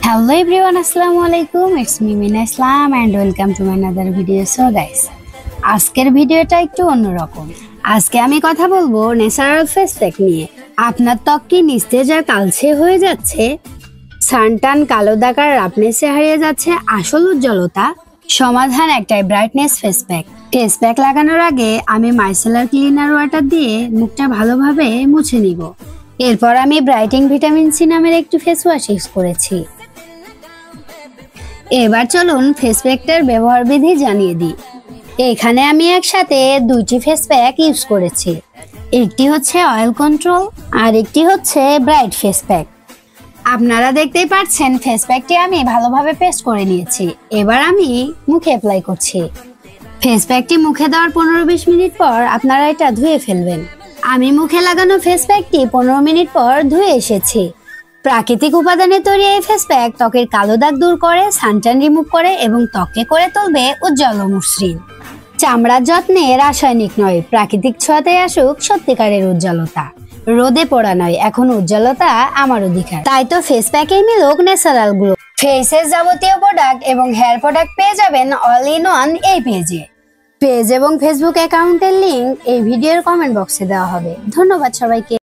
Hello everyone, Assalamu alaikum. It's me Mina Islam and welcome to my another video. So guys, আজকের ভিডিওটা একটু অন্যরকম। আজকে আমি কথা বলবো ন্যাচারাল ফেস প্যাক নিয়ে। আপনার ত্বক কি নিস্তেজ আর কালচে হয়ে যাচ্ছে? সানটান কালো দাগ আর রাফনেসে হারিয়ে যাচ্ছে আসল উজ্জ্বলতা? সমাধান একটাই, brightness face pack. Face pack লাগানোর আগে আমি মাইসেলার ক্লিনার ওয়াটার দিয়ে মুখটা ভালোভাবে মুছে নিব। এরপর আমি ব্রাইটিং ভিটামিন সি নামের একটি ফেস ওয়াশ ইউজ করেছি। এবার চলুন ফেস প্যাকটার ব্যবহার বিধি জানিয়ে দিই। এখানে আমি একসাথে দুইটি ফেস প্যাক ইউজ করেছি। একটি হচ্ছে অয়েল কন্ট্রোল আর একটি হচ্ছে ব্রাইট ফেস প্যাক। আপনারা দেখতেই পাচ্ছেন ফেস প্যাকটি আমি ভালোভাবে পেস্ট করে নিয়েছি। এবার আমি মুখে অ্যাপ্লাই করছি। ফেস প্যাকটি মুখে দেওয়ার 15-20 মিনিট পর আপনারা এটা ধুয়ে ফেলবেন। আমি মুখে লাগানো ফেস প্যাকটি 15 মিনিট পর ধুয়ে এসেছি। প্রাকৃতিক উপাদানে তৈরি এই ফেস প্যাক ত্বকের কালো দাগ দূর করে, সানট্যান রিমুভ করে এবং ত্বককে করে তুলবে উজ্জ্বল ও মসৃণ। চামড়ার যত্নে রাসায়নিক নয়, প্রাকৃতিক ছোঁয়াতে আসুক সত্যিকারের উজ্জ্বলতা। রোদে পোড়া নয়, এখন উজ্জ্বলতা আমার অধিকার। তাই তো ফেস প্যাকেই মিলুক ন্যাচারাল গ্লো। ফেসের যাবতীয় প্রোডাক্ট এবং হেয়ার প্রোডাক্ট পেয়ে যাবেন অল ইন ওয়ান এই পেজে। পেজ এবং ফেসবুক অ্যাকাউন্টের লিংক এই ভিডিওর কমেন্ট বক্সে দেওয়া হবে। ধন্যবাদ সবাইকে।